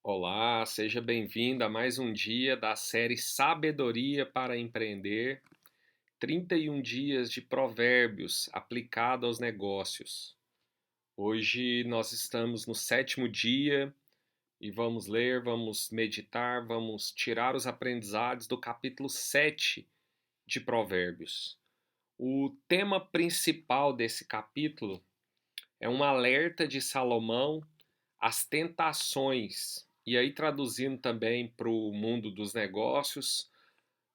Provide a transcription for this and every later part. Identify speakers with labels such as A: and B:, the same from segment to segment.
A: Olá, seja bem-vindo a mais um dia da série Sabedoria para Empreender. 31 dias de provérbios aplicado aos negócios. Hoje nós estamos no sétimo dia e vamos ler, vamos meditar, vamos tirar os aprendizados do capítulo 7 de Provérbios. O tema principal desse capítulo é um alerta de Salomão às tentações. E aí, traduzindo também para o mundo dos negócios,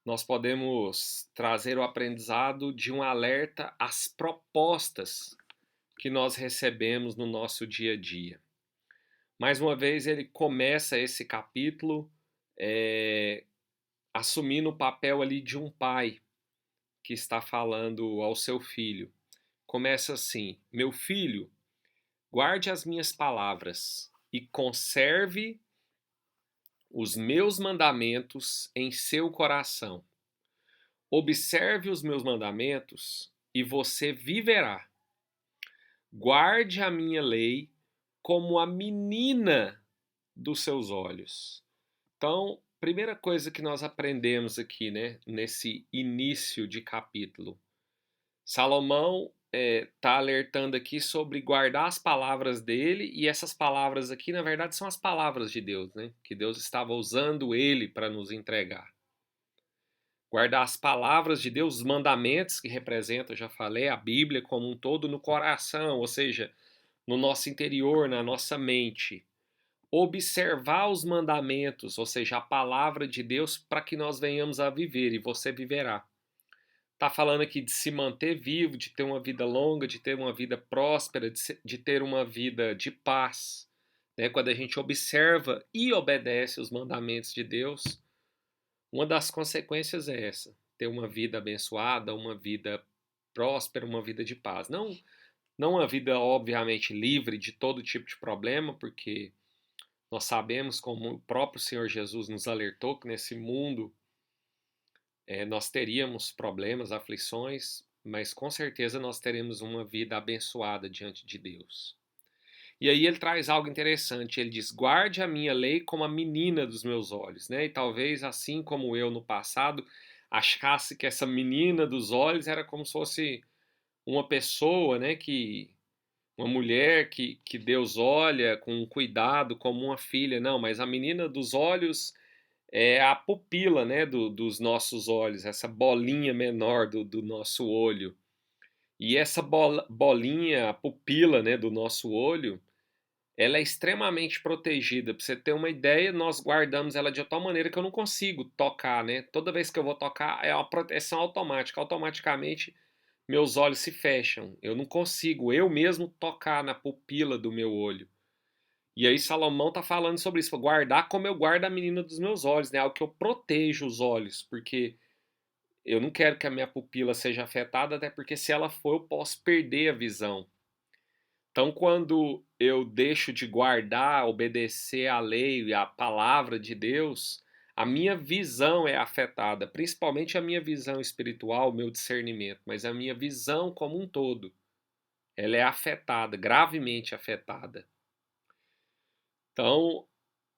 A: nós podemos trazer o aprendizado de um alerta às propostas que nós recebemos no nosso dia a dia. Mais uma vez, ele começa esse capítulo é, assumindo o papel ali de um pai que está falando ao seu filho. Começa assim: Meu filho, guarde as minhas palavras e conserve os meus mandamentos em seu coração. Observe os meus mandamentos e você viverá. Guarde a minha lei como a menina dos seus olhos. Então, primeira coisa que nós aprendemos aqui, né, nesse início de capítulo, Salomão está alertando aqui sobre guardar as palavras dele, e essas palavras aqui, na verdade, são as palavras de Deus, né? Que Deus estava usando ele para nos entregar. Guardar as palavras de Deus, os mandamentos que representam, já falei, a Bíblia como um todo no coração, ou seja, no nosso interior, na nossa mente. Observar os mandamentos, ou seja, a palavra de Deus, para que nós venhamos a viver, e você viverá. Está falando aqui de se manter vivo, de ter uma vida longa, de ter uma vida próspera, de ter uma vida de paz. Né? Quando a gente observa e obedece os mandamentos de Deus, uma das consequências é essa: ter uma vida abençoada, uma vida próspera, uma vida de paz. Não uma vida, obviamente, livre de todo tipo de problema, porque nós sabemos, como o próprio Senhor Jesus nos alertou, que nesse mundo nós teríamos problemas, aflições, mas com certeza nós teremos uma vida abençoada diante de Deus. E aí ele traz algo interessante, ele diz: guarde a minha lei como a menina dos meus olhos, né? E talvez assim como eu no passado achasse que essa menina dos olhos era como se fosse uma pessoa, né, uma mulher que Deus olha com cuidado como uma filha. Não, mas a menina dos olhos é a pupila, né, dos nossos olhos, essa bolinha menor do nosso olho. E essa bolinha, a pupila, né, do nosso olho, ela é extremamente protegida. Para você ter uma ideia, nós guardamos ela de tal maneira que eu não consigo tocar, né? Toda vez que eu vou tocar, é uma proteção automática. Automaticamente, meus olhos se fecham. Eu não consigo, eu mesmo, tocar na pupila do meu olho. E aí Salomão está falando sobre isso, guardar como eu guardo a menina dos meus olhos, né? Algo que eu protejo os olhos, porque eu não quero que a minha pupila seja afetada, até porque se ela for, eu posso perder a visão. Então, quando eu deixo de guardar, obedecer à lei e à palavra de Deus, a minha visão é afetada, principalmente a minha visão espiritual, o meu discernimento, mas a minha visão como um todo, ela é afetada, gravemente afetada. Então,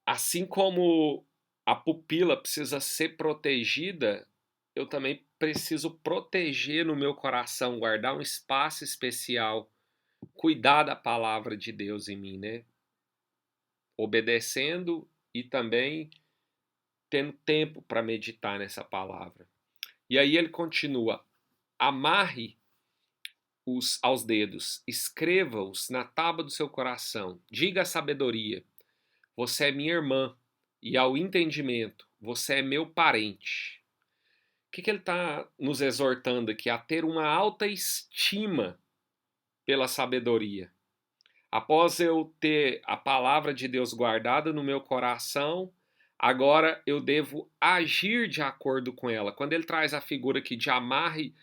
A: assim como a pupila precisa ser protegida, eu também preciso proteger no meu coração, guardar um espaço especial, cuidar da palavra de Deus em mim, né? Obedecendo e também tendo tempo para meditar nessa palavra. E aí ele continua: amarre os aos dedos, escreva-os na tábua do seu coração, diga a sabedoria: você é minha irmã, e ao entendimento: você é meu parente. O que ele está nos exortando aqui? A ter uma alta estima pela sabedoria. Após eu ter a palavra de Deus guardada no meu coração, agora eu devo agir de acordo com ela. Quando ele traz a figura aqui de amarre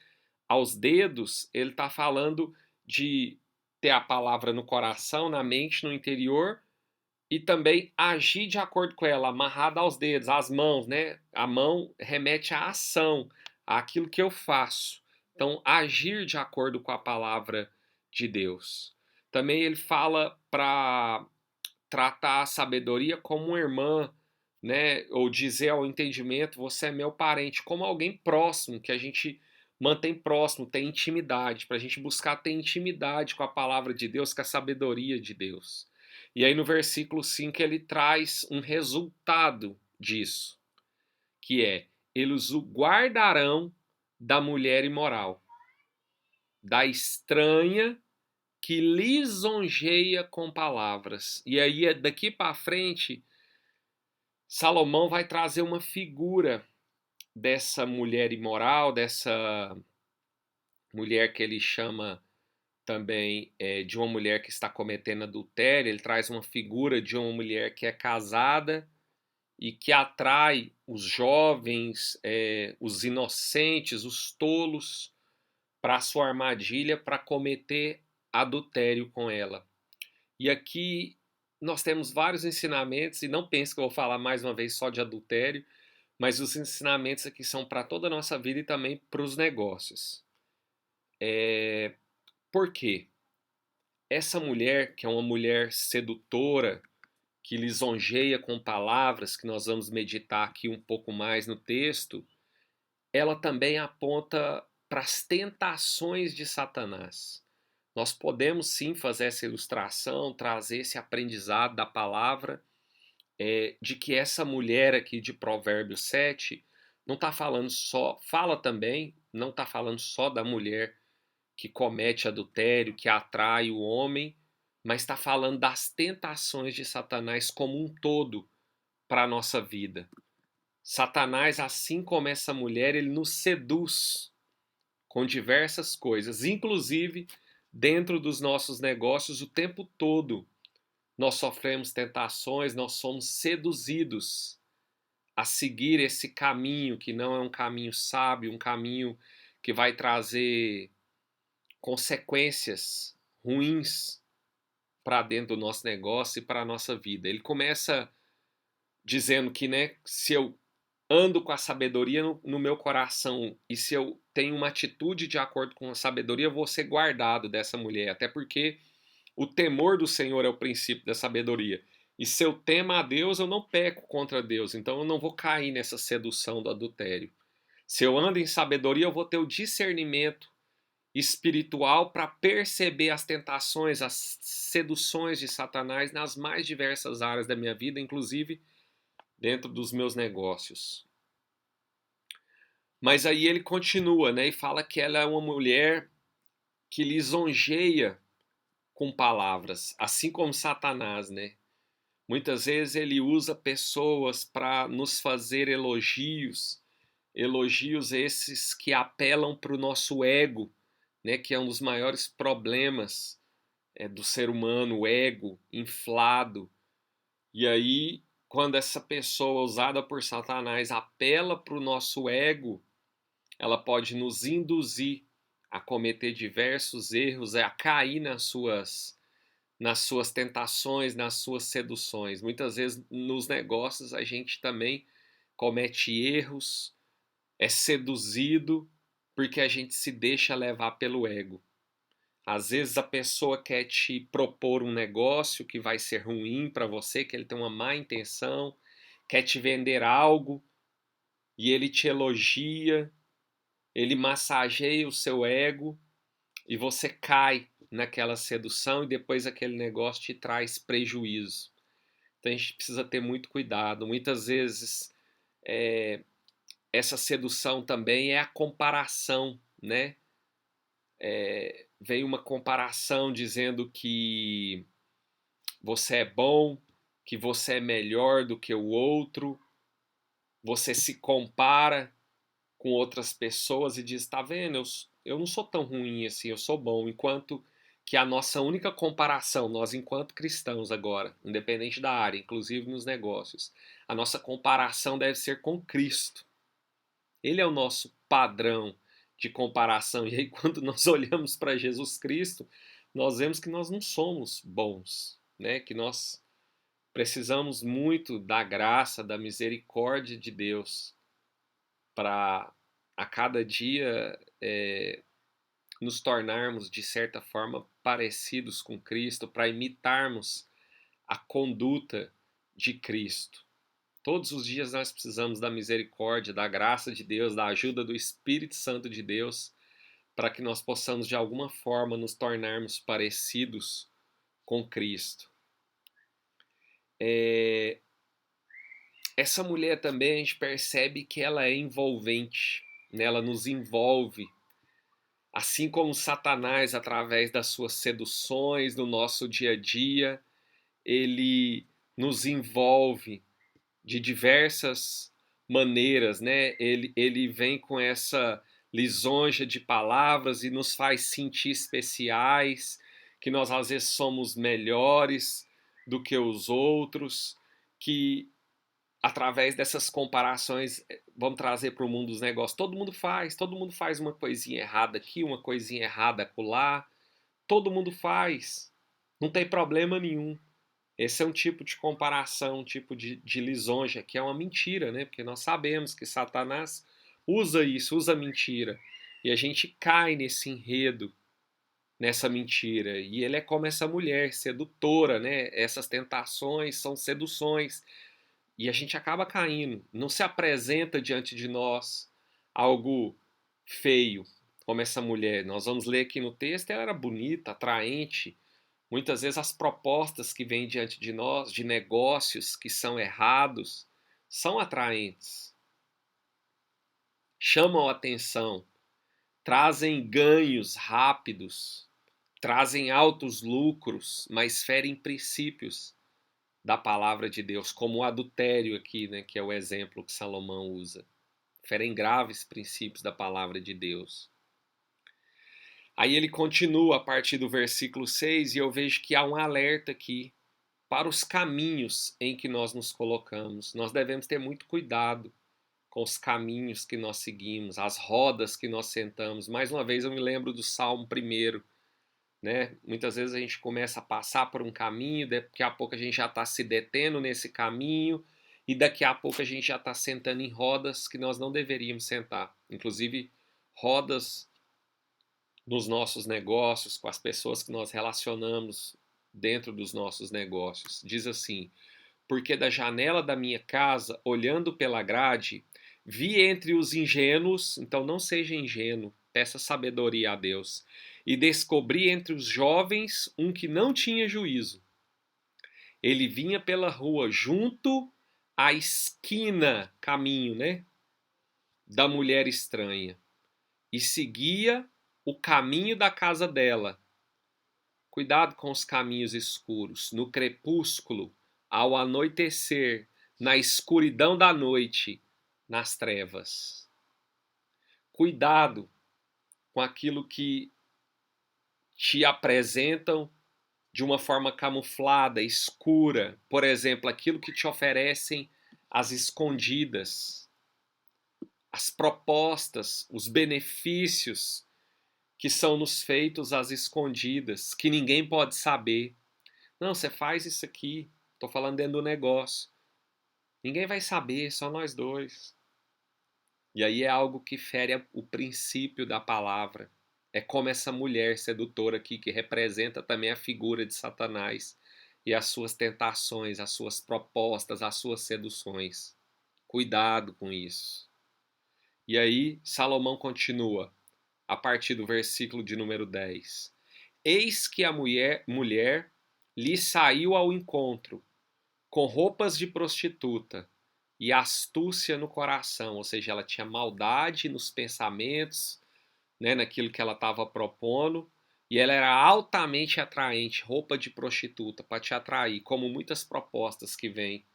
A: aos dedos, ele está falando de ter a palavra no coração, na mente, no interior, e também agir de acordo com ela, amarrada aos dedos, às mãos, né? A mão remete à ação, àquilo que eu faço. Então, agir de acordo com a palavra de Deus. Também ele fala para tratar a sabedoria como uma irmã, né? Ou dizer ao entendimento, você é meu parente, como alguém próximo, que a gente mantém próximo, tem intimidade, para a gente buscar ter intimidade com a palavra de Deus, com a sabedoria de Deus. E aí no versículo 5 ele traz um resultado disso, que é, eles o guardarão da mulher imoral, da estranha que lisonjeia com palavras. E aí, daqui para frente, Salomão vai trazer uma figura dessa mulher imoral, dessa mulher que ele chama também de uma mulher que está cometendo adultério. Ele traz uma figura de uma mulher que é casada e que atrai os jovens, os inocentes, os tolos, para a sua armadilha, para cometer adultério com ela. E aqui nós temos vários ensinamentos, e não pense que eu vou falar mais uma vez só de adultério, mas os ensinamentos aqui são para toda a nossa vida e também para os negócios. Por quê? Essa mulher, que é uma mulher sedutora, que lisonjeia com palavras, que nós vamos meditar aqui um pouco mais no texto, ela também aponta para as tentações de Satanás. Nós podemos sim fazer essa ilustração, trazer esse aprendizado da palavra, de que essa mulher aqui de Provérbios 7 não está falando só, fala também, não está falando só da mulher que comete adultério, que atrai o homem, mas está falando das tentações de Satanás como um todo para a nossa vida. Satanás, assim como essa mulher, ele nos seduz com diversas coisas, inclusive dentro dos nossos negócios o tempo todo. Nós sofremos tentações, nós somos seduzidos a seguir esse caminho que não é um caminho sábio, um caminho que vai trazer consequências ruins para dentro do nosso negócio e para a nossa vida. Ele começa dizendo que, né, se eu ando com a sabedoria no meu coração e se eu tenho uma atitude de acordo com a sabedoria, eu vou ser guardado dessa mulher. Até porque o temor do Senhor é o princípio da sabedoria. E se eu temo a Deus, eu não peco contra Deus. Então eu não vou cair nessa sedução do adultério. Se eu ando em sabedoria, eu vou ter o discernimento espiritual para perceber as tentações, as seduções de Satanás nas mais diversas áreas da minha vida, inclusive dentro dos meus negócios. Mas aí ele continua, né, e fala que ela é uma mulher que lisonjeia com palavras, assim como Satanás, né? Muitas vezes ele usa pessoas para nos fazer elogios, elogios esses que apelam para o nosso ego, né, que é um dos maiores problemas do ser humano, o ego inflado. E aí, quando essa pessoa usada por Satanás apela para o nosso ego, ela pode nos induzir a cometer diversos erros, a cair nas suas tentações, nas suas seduções. Muitas vezes nos negócios a gente também comete erros, é seduzido porque a gente se deixa levar pelo ego. Às vezes a pessoa quer te propor um negócio que vai ser ruim para você, que ele tem uma má intenção, quer te vender algo e ele te elogia, ele massageia o seu ego e você cai naquela sedução e depois aquele negócio te traz prejuízo. Então a gente precisa ter muito cuidado. Muitas vezes essa sedução também é a comparação, né? Vem uma comparação dizendo que você é bom, que você é melhor do que o outro, você se compara com outras pessoas e diz, tá vendo, eu não sou tão ruim assim, eu sou bom, enquanto que a nossa única comparação, nós enquanto cristãos agora, independente da área, inclusive nos negócios, a nossa comparação deve ser com Cristo. Ele é o nosso padrão de comparação. E aí, quando nós olhamos para Jesus Cristo, nós vemos que nós não somos bons, né? Que nós precisamos muito da graça, da misericórdia de Deus para a cada dia nos tornarmos, de certa forma, parecidos com Cristo, para imitarmos a conduta de Cristo. Todos os dias nós precisamos da misericórdia, da graça de Deus, da ajuda do Espírito Santo de Deus, para que nós possamos de alguma forma nos tornarmos parecidos com Cristo. Essa mulher também a gente percebe que ela é envolvente, né? Ela nos envolve, assim como Satanás, através das suas seduções no nosso dia a dia, ele nos envolve de diversas maneiras, né? Ele vem com essa lisonja de palavras e nos faz sentir especiais, que nós às vezes somos melhores do que os outros, que através dessas comparações vamos trazer para o mundo dos negócios. Todo mundo faz uma coisinha errada aqui, uma coisinha errada acolá, todo mundo faz, não tem problema nenhum. Esse é um tipo de comparação, um tipo de lisonja, que é uma mentira, né? Porque nós sabemos que Satanás usa isso, usa mentira. E a gente cai nesse enredo, nessa mentira. E ele é como essa mulher sedutora, né? Essas tentações são seduções. E a gente acaba caindo. Não se apresenta diante de nós algo feio, como essa mulher. Nós vamos ler aqui no texto, ela era bonita, atraente. Muitas vezes as propostas que vêm diante de nós, de negócios que são errados, são atraentes, chamam a atenção, trazem ganhos rápidos, trazem altos lucros, mas ferem princípios da palavra de Deus, como o adultério aqui, né, que é o exemplo que Salomão usa. Ferem graves princípios da palavra de Deus. Aí ele continua a partir do versículo 6 e eu vejo que há um alerta aqui para os caminhos em que nós nos colocamos. Nós devemos ter muito cuidado com os caminhos que nós seguimos, as rodas que nós sentamos. Mais uma vez eu me lembro do Salmo 1, né? Muitas vezes a gente começa a passar por um caminho, daqui a pouco a gente já está se detendo nesse caminho e daqui a pouco a gente já está sentando em rodas que nós não deveríamos sentar. Inclusive rodas nos nossos negócios, com as pessoas que nós relacionamos dentro dos nossos negócios. Diz assim: porque da janela da minha casa, olhando pela grade, vi entre os ingênuos, então não seja ingênuo, peça sabedoria a Deus, e descobri entre os jovens um que não tinha juízo. Ele vinha pela rua junto à esquina, caminho, né, da mulher estranha, e seguia o caminho da casa dela. Cuidado com os caminhos escuros. No crepúsculo, ao anoitecer, na escuridão da noite, nas trevas. Cuidado com aquilo que te apresentam de uma forma camuflada, escura. Por exemplo, aquilo que te oferecem às escondidas. As propostas, os benefícios que são nos feitos às escondidas, que ninguém pode saber. Não, você faz isso aqui. Estou falando dentro do negócio. Ninguém vai saber, só nós dois. E aí é algo que fere o princípio da palavra. É como essa mulher sedutora aqui, que representa também a figura de Satanás e as suas tentações, as suas propostas, as suas seduções. Cuidado com isso. E aí Salomão continua, a partir do versículo de número 10. Eis que a mulher lhe saiu ao encontro, com roupas de prostituta e astúcia no coração, ou seja, ela tinha maldade nos pensamentos, né, naquilo que ela estava propondo, e ela era altamente atraente, roupa de prostituta, para te atrair, como muitas propostas que vêm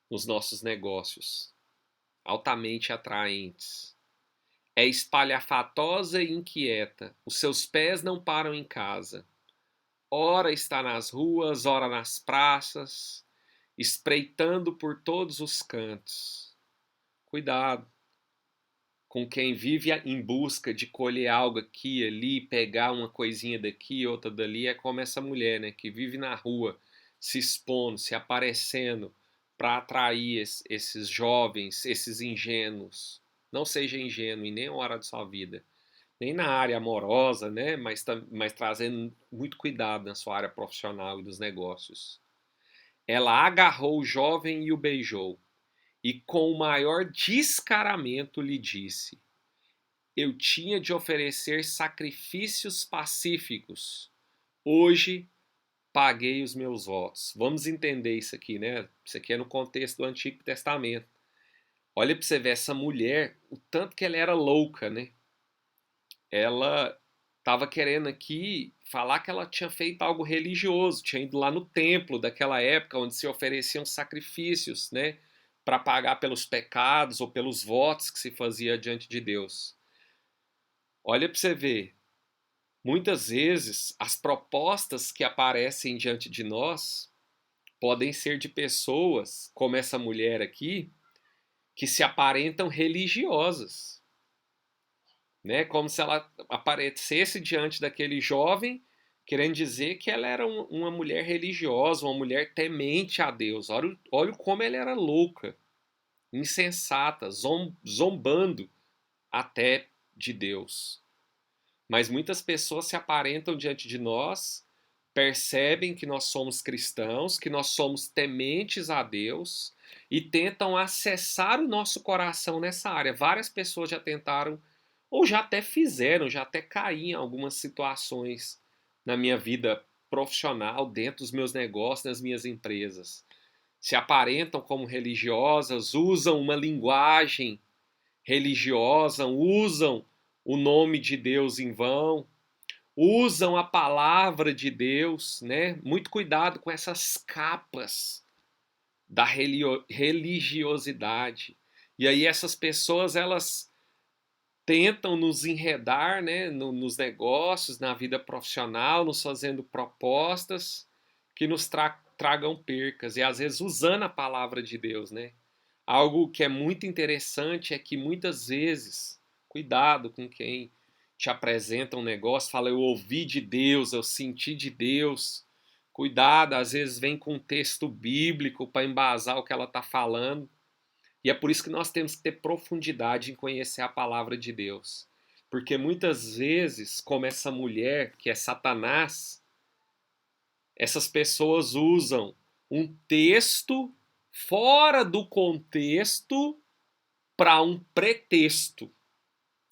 A: nos nossos negócios, altamente atraentes. É espalhafatosa e inquieta, os seus pés não param em casa. Ora está nas ruas, ora nas praças, espreitando por todos os cantos. Cuidado com quem vive em busca de colher algo aqui e ali, pegar uma coisinha daqui, outra dali. É como essa mulher, né, que vive na rua, se expondo, se aparecendo para atrair esses jovens, esses ingênuos. Não seja ingênuo em nenhuma hora da sua vida, nem na área amorosa, né, mas trazendo muito cuidado na sua área profissional e dos negócios. Ela agarrou o jovem e o beijou, e com o maior descaramento lhe disse: Eu tinha de oferecer sacrifícios pacíficos. Hoje paguei os meus votos. Vamos entender isso aqui, né? Isso aqui é no contexto do Antigo Testamento. Olha para você ver essa mulher, o tanto que ela era louca, né? Ela estava querendo aqui falar que ela tinha feito algo religioso, tinha ido lá no templo daquela época onde se ofereciam sacrifícios, né, para pagar pelos pecados ou pelos votos que se fazia diante de Deus. Olha para você ver, muitas vezes as propostas que aparecem diante de nós podem ser de pessoas, como essa mulher aqui, que se aparentam religiosas, né? Como se ela aparecesse diante daquele jovem, querendo dizer que ela era uma mulher religiosa, uma mulher temente a Deus. Olha como ela era louca, insensata, zombando até de Deus. Mas muitas pessoas se aparentam diante de nós, percebem que nós somos cristãos, que nós somos tementes a Deus e tentam acessar o nosso coração nessa área. Várias pessoas já tentaram, ou já até fizeram, já até caí em algumas situações na minha vida profissional, dentro dos meus negócios, nas minhas empresas. Se aparentam como religiosas, usam uma linguagem religiosa, usam o nome de Deus em vão, usam a palavra de Deus, né? Muito cuidado com essas capas da religiosidade. E aí essas pessoas, elas tentam nos enredar, né, nos negócios, na vida profissional, nos fazendo propostas que nos tragam percas, e às vezes usando a palavra de Deus, né? Algo que é muito interessante é que muitas vezes, cuidado com quem te apresenta um negócio, fala eu ouvi de Deus, eu senti de Deus. Cuidado, às vezes vem com um texto bíblico para embasar o que ela está falando. E é por isso que nós temos que ter profundidade em conhecer a palavra de Deus. Porque muitas vezes, como essa mulher, que é Satanás, essas pessoas usam um texto fora do contexto para um pretexto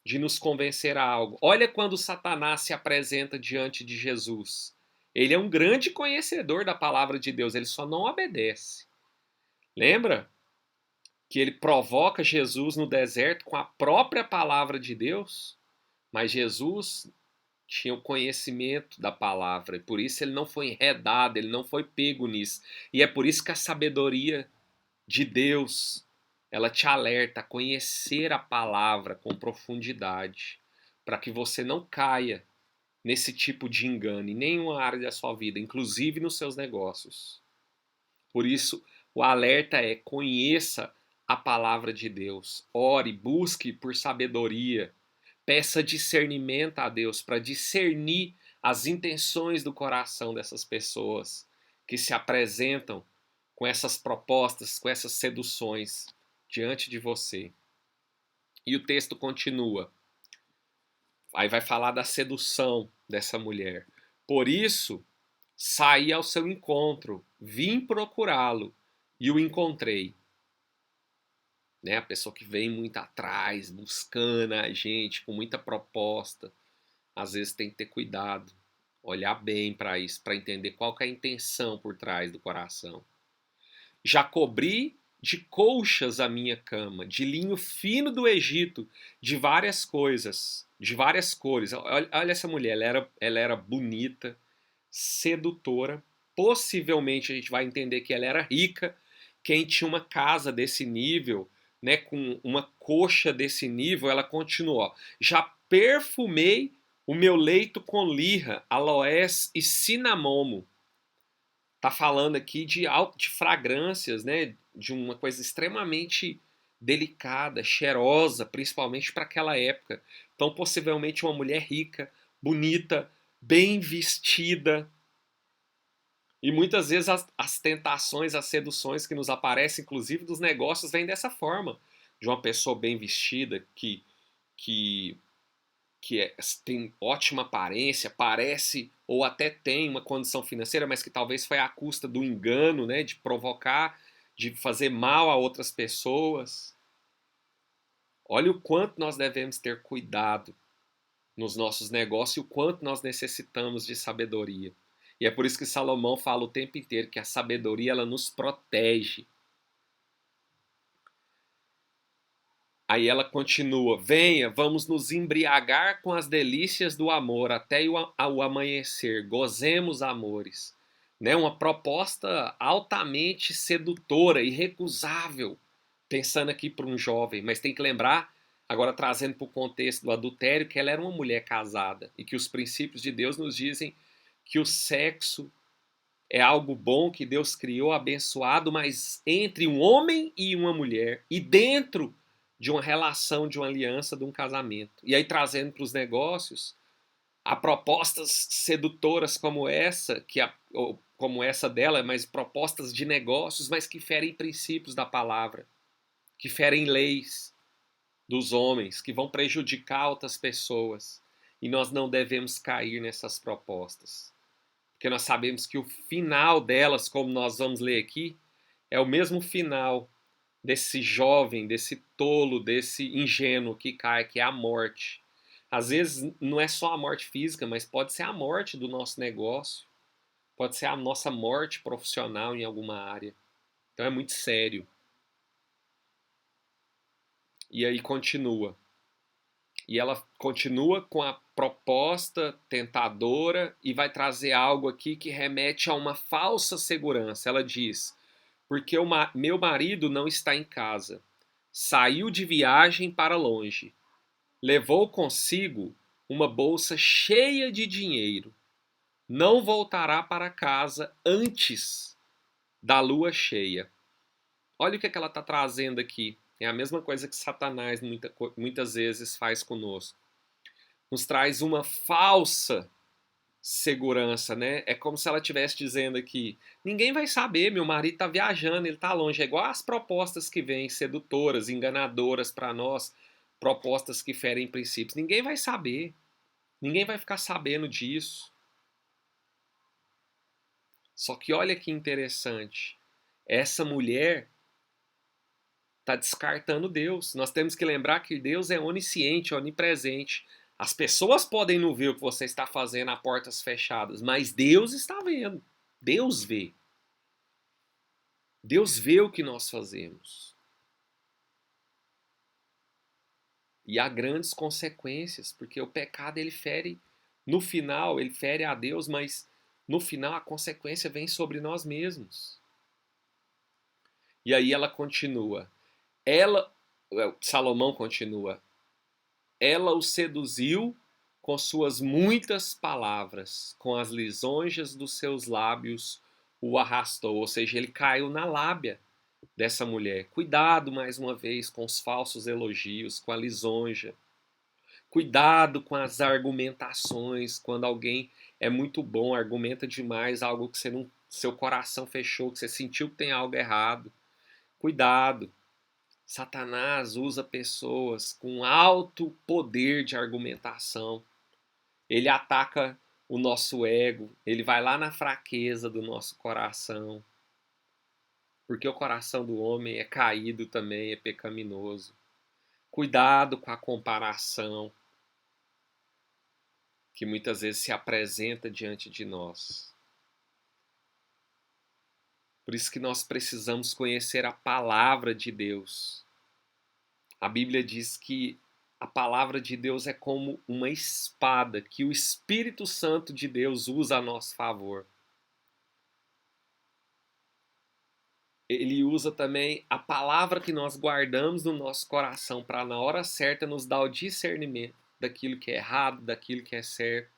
A: de nos convencer a algo. Olha quando Satanás se apresenta diante de Jesus. Ele é um grande conhecedor da palavra de Deus, ele só não obedece. Lembra que ele provoca Jesus no deserto com a própria palavra de Deus? Mas Jesus tinha o conhecimento da palavra, e por isso ele não foi enredado, ele não foi pego nisso. E é por isso que a sabedoria de Deus, ela te alerta a conhecer a palavra com profundidade, para que você não caia nesse tipo de engano em nenhuma área da sua vida, inclusive nos seus negócios. Por isso, o alerta é: conheça a palavra de Deus, ore, busque por sabedoria, peça discernimento a Deus para discernir as intenções do coração dessas pessoas que se apresentam com essas propostas, com essas seduções diante de você. E o texto continua. Aí vai falar da sedução dessa mulher. Por isso, saí ao seu encontro, vim procurá-lo e o encontrei. Né? A pessoa que vem muito atrás, buscando a gente, com muita proposta, às vezes tem que ter cuidado, olhar bem para isso, para entender qual que é a intenção por trás do coração. Já cobri de colchas a minha cama, de linho fino do Egito, de várias coisas, de várias cores. Olha essa mulher, ela era bonita, sedutora. Possivelmente a gente vai entender que ela era rica. Quem tinha uma casa desse nível, né, com uma coxa desse nível, ela continuou. Já perfumei o meu leito com lirra, aloés e cinamomo. Tá falando aqui de fragrâncias, né, de uma coisa extremamente delicada, cheirosa, principalmente para aquela época. Então, possivelmente uma mulher rica, bonita, bem vestida. E muitas vezes as tentações, as seduções que nos aparecem, inclusive dos negócios, vêm dessa forma. De uma pessoa bem vestida, que tem ótima aparência, parece ou até tem uma condição financeira, mas que talvez foi à custa do engano, né, de provocar, de fazer mal a outras pessoas. Olha o quanto nós devemos ter cuidado nos nossos negócios e o quanto nós necessitamos de sabedoria. E é por isso que Salomão fala o tempo inteiro que a sabedoria ela nos protege. Aí ela continua: venha, vamos nos embriagar com as delícias do amor até o amanhecer, gozemos amores. Né? Uma proposta altamente sedutora, irrecusável, pensando aqui para um jovem, mas tem que lembrar, agora trazendo para o contexto do adultério, que ela era uma mulher casada e que os princípios de Deus nos dizem que o sexo é algo bom que Deus criou, abençoado, mas entre um homem e uma mulher e dentro de uma relação, de uma aliança, de um casamento. E aí trazendo para os negócios, há propostas sedutoras como essa, como essa dela, mas propostas de negócios, mas que ferem princípios da palavra, que ferem leis dos homens, que vão prejudicar outras pessoas. E nós não devemos cair nessas propostas. Porque nós sabemos que o final delas, como nós vamos ler aqui, é o mesmo final desse jovem, desse tolo, desse ingênuo que cai, que é a morte. Às vezes não é só a morte física, mas pode ser a morte do nosso negócio, pode ser a nossa morte profissional em alguma área. Então é muito sério. E aí continua. E ela continua com a proposta tentadora e vai trazer algo aqui que remete a uma falsa segurança. Ela diz: porque meu marido não está em casa. Saiu de viagem para longe. Levou consigo uma bolsa cheia de dinheiro. Não voltará para casa antes da lua cheia. Olha o que ela está trazendo aqui. É a mesma coisa que Satanás muitas vezes faz conosco. Nos traz uma falsa segurança, né? É como se ela estivesse dizendo aqui: ninguém vai saber, meu marido está viajando, ele está longe. É igual as propostas que vêm sedutoras, enganadoras para nós, propostas que ferem princípios. Ninguém vai saber, ninguém vai ficar sabendo disso. Só que olha que interessante, essa mulher está descartando Deus. Nós temos que lembrar que Deus é onisciente, onipresente. As pessoas podem não ver o que você está fazendo a portas fechadas, mas Deus está vendo. Deus vê. Deus vê o que nós fazemos. E há grandes consequências, porque o pecado ele fere, no final, ele fere a Deus, mas no final a consequência vem sobre nós mesmos. E aí ela continua. Salomão continua. Ela o seduziu com suas muitas palavras, com as lisonjas dos seus lábios o arrastou, ou seja, ele caiu na lábia dessa mulher. Cuidado mais uma vez com os falsos elogios, com a lisonja. Cuidado com as argumentações, quando alguém é muito bom, argumenta demais algo que você não, seu coração fechou, que você sentiu que tem algo errado. Cuidado. Satanás usa pessoas com alto poder de argumentação. Ele ataca o nosso ego, ele vai lá na fraqueza do nosso coração. Porque o coração do homem é caído também, é pecaminoso. Cuidado com a comparação que muitas vezes se apresenta diante de nós. Por isso que nós precisamos conhecer a palavra de Deus. A Bíblia diz que a palavra de Deus é como uma espada que o Espírito Santo de Deus usa a nosso favor. Ele usa também a palavra que nós guardamos no nosso coração para na hora certa nos dar o discernimento daquilo que é errado, daquilo que é certo,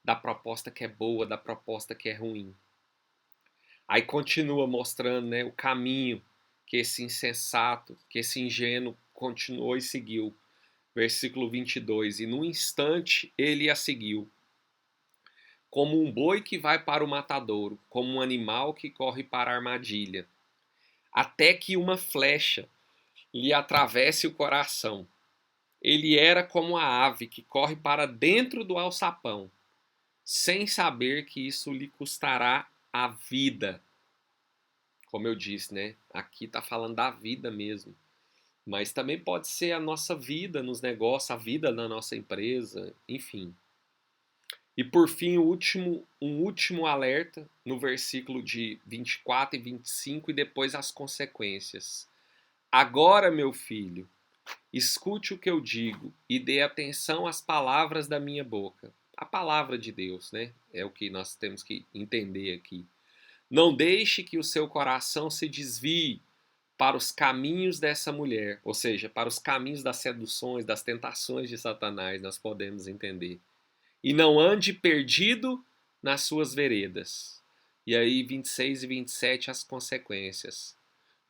A: da proposta que é boa, da proposta que é ruim. Aí continua mostrando, né, o caminho que esse insensato, que esse ingênuo continuou e seguiu. Versículo 22. E no instante ele a seguiu, como um boi que vai para o matadouro, como um animal que corre para a armadilha, até que uma flecha lhe atravesse o coração. Ele era como a ave que corre para dentro do alçapão, sem saber que isso lhe custará a vida. Como eu disse, né? Aqui está falando da vida mesmo. Mas também pode ser a nossa vida nos negócios, a vida na nossa empresa, enfim. E por fim, um último alerta no versículo de 24 e 25 e depois as consequências. Agora, meu filho, escute o que eu digo e dê atenção às palavras da minha boca. A palavra de Deus, né? É o que nós temos que entender aqui. Não deixe que o seu coração se desvie para os caminhos dessa mulher, ou seja, para os caminhos das seduções, das tentações de Satanás, nós podemos entender. E não ande perdido nas suas veredas. E aí, 26 e 27, as consequências.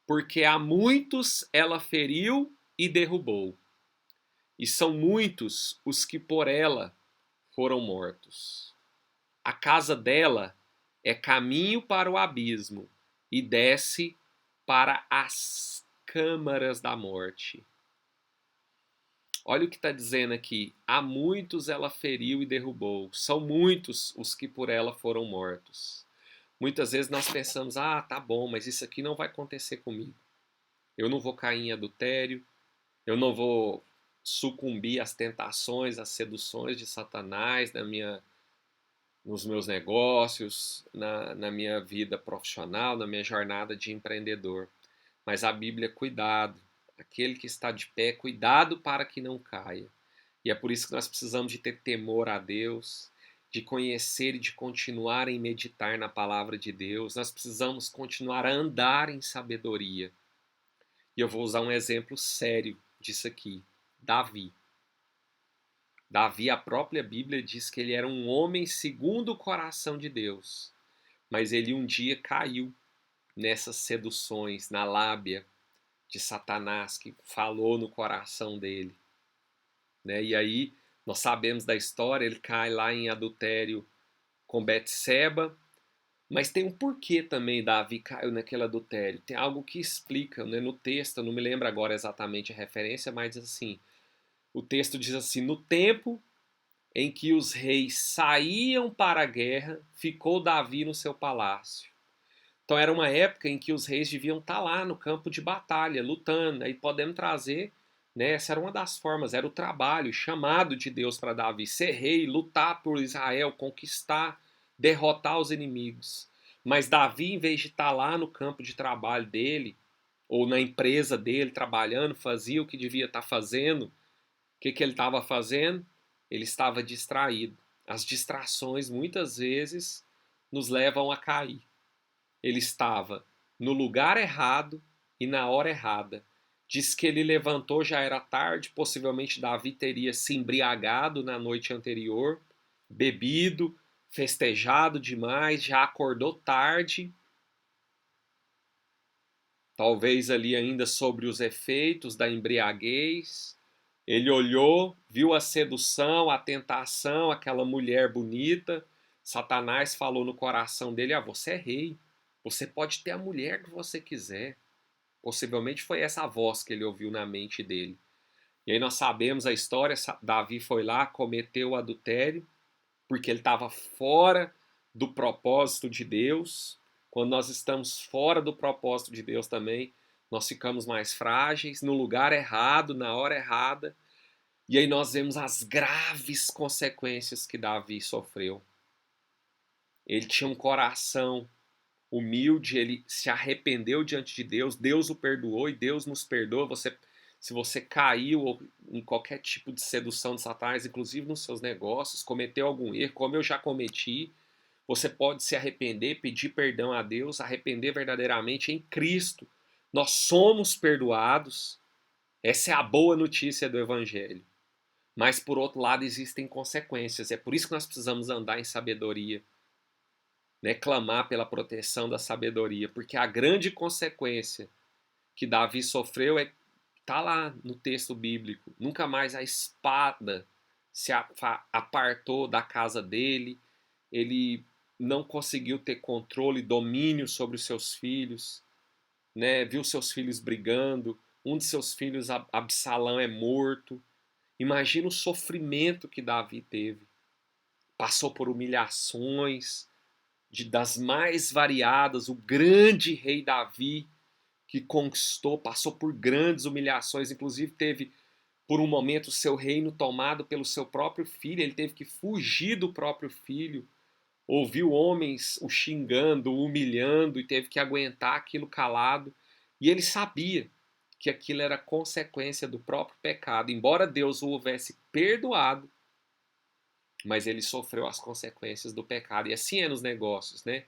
A: Porque a muitos ela feriu e derrubou, e são muitos os que por ela foram mortos. A casa dela é caminho para o abismo e desce para as câmaras da morte. Olha o que está dizendo aqui. A muitos ela feriu e derrubou. São muitos os que por ela foram mortos. Muitas vezes nós pensamos, ah, tá bom, mas isso aqui não vai acontecer comigo. Eu não vou cair em adultério, eu não vou sucumbir às tentações, às seduções de Satanás nos meus negócios, na minha vida profissional, na minha jornada de empreendedor. Mas a Bíblia, cuidado. Aquele que está de pé, cuidado para que não caia. E é por isso que nós precisamos de ter temor a Deus, de conhecer e de continuar em meditar na palavra de Deus. Nós precisamos continuar a andar em sabedoria. E eu vou usar um exemplo sério disso aqui. Davi. Davi, a própria Bíblia diz que ele era um homem segundo o coração de Deus. Mas ele um dia caiu nessas seduções, na lábia de Satanás que falou no coração dele. Né? E aí, nós sabemos da história, ele cai lá em adultério com Betseba, mas tem um porquê também Davi caiu naquele adultério. Tem algo que explica, né? No texto, eu não me lembro agora exatamente a referência, mas assim, o texto diz assim, no tempo em que os reis saíam para a guerra, ficou Davi no seu palácio. Então era uma época em que os reis deviam estar lá no campo de batalha, lutando. Aí podemos trazer, né, essa era uma das formas, era o trabalho, chamado de Deus para Davi, ser rei, lutar por Israel, conquistar, derrotar os inimigos. Mas Davi, em vez de estar lá no campo de trabalho dele, ou na empresa dele, trabalhando, fazia o que devia estar fazendo, o que ele estava fazendo? Ele estava distraído. As distrações, muitas vezes, nos levam a cair. Ele estava no lugar errado e na hora errada. Diz que ele levantou, já era tarde, possivelmente Davi teria se embriagado na noite anterior, bebido, festejado demais, já acordou tarde, talvez ali ainda sobre os efeitos da embriaguez. Ele olhou, viu a sedução, a tentação, aquela mulher bonita. Satanás falou no coração dele: ah, você é rei. Você pode ter a mulher que você quiser. Possivelmente foi essa a voz que ele ouviu na mente dele. E aí nós sabemos a história, Davi foi lá, cometeu o adultério, porque ele estava fora do propósito de Deus. Quando nós estamos fora do propósito de Deus também, nós ficamos mais frágeis, no lugar errado, na hora errada. E aí nós vemos as graves consequências que Davi sofreu. Ele tinha um coração humilde, ele se arrependeu diante de Deus, Deus o perdoou e Deus nos perdoa. Se você caiu em qualquer tipo de sedução de Satanás, inclusive nos seus negócios, cometeu algum erro, como eu já cometi, você pode se arrepender, pedir perdão a Deus, arrepender verdadeiramente em Cristo. Nós somos perdoados. Essa é a boa notícia do Evangelho. Mas, por outro lado, existem consequências. É por isso que nós precisamos andar em sabedoria, né? Clamar pela proteção da sabedoria, porque a grande consequência que Davi sofreu está lá no texto bíblico. Nunca mais a espada se apartou da casa dele, ele não conseguiu ter controle, domínio sobre os seus filhos, né? Viu seus filhos brigando, um de seus filhos, Absalão, é morto. Imagina o sofrimento que Davi teve. passou por humilhações das mais variadas, o grande rei Davi, que conquistou, passou por grandes humilhações, inclusive teve por um momento o seu reino tomado pelo seu próprio filho, ele teve que fugir do próprio filho, ouviu homens o xingando, o humilhando e teve que aguentar aquilo calado. E ele sabia que aquilo era consequência do próprio pecado. Embora Deus o houvesse perdoado, mas ele sofreu as consequências do pecado. E assim é nos negócios, né?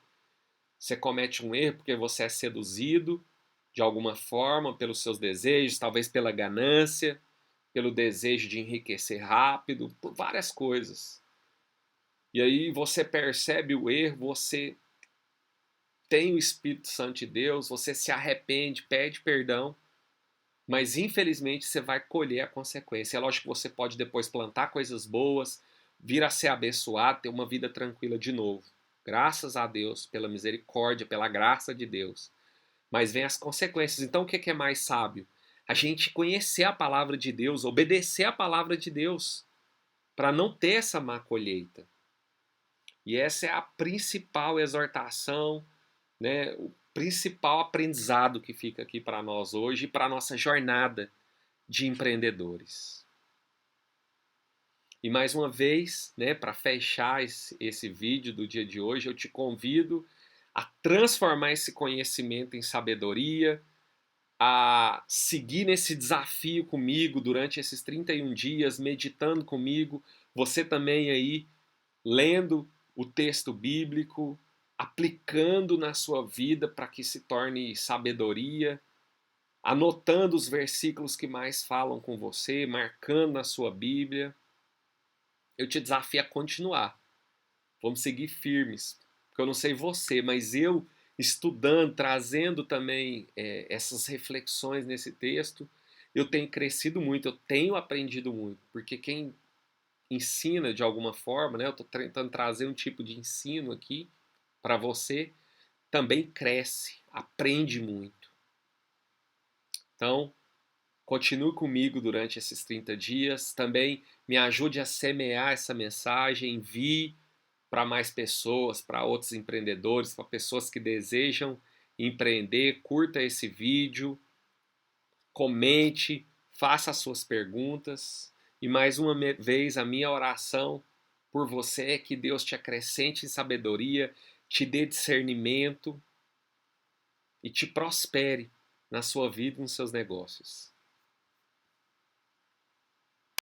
A: Você comete um erro porque você é seduzido de alguma forma pelos seus desejos, talvez pela ganância, pelo desejo de enriquecer rápido, por várias coisas. E aí você percebe o erro, você tem o Espírito Santo de Deus, você se arrepende, pede perdão, mas infelizmente você vai colher a consequência. É lógico que você pode depois plantar coisas boas, vir a ser abençoado, ter uma vida tranquila de novo. Graças a Deus, pela misericórdia, pela graça de Deus. Mas vem as consequências. Então o que é mais sábio? A gente conhecer a palavra de Deus, obedecer a palavra de Deus, para não ter essa má colheita. E essa é a principal exortação, né, o principal aprendizado que fica aqui para nós hoje e para a nossa jornada de empreendedores. E mais uma vez, né, para fechar esse vídeo do dia de hoje, eu te convido a transformar esse conhecimento em sabedoria, a seguir nesse desafio comigo durante esses 31 dias, meditando comigo, você também aí lendo o texto bíblico, aplicando na sua vida para que se torne sabedoria, anotando os versículos que mais falam com você, marcando na sua Bíblia. Eu te desafio a continuar. Vamos seguir firmes. Porque eu não sei você, mas eu estudando, trazendo também essas reflexões nesse texto, eu tenho crescido muito, eu tenho aprendido muito. Porque quem ensina de alguma forma, né? Eu estou tentando trazer um tipo de ensino aqui para você, também cresce, aprende muito. Então, continue comigo durante esses 30 dias. Também me ajude a semear essa mensagem, envie para mais pessoas, para outros empreendedores, para pessoas que desejam empreender. Curta esse vídeo, comente, faça as suas perguntas. E mais uma vez, a minha oração por você é que Deus te acrescente em sabedoria, te dê discernimento e te prospere na sua vida e nos seus negócios.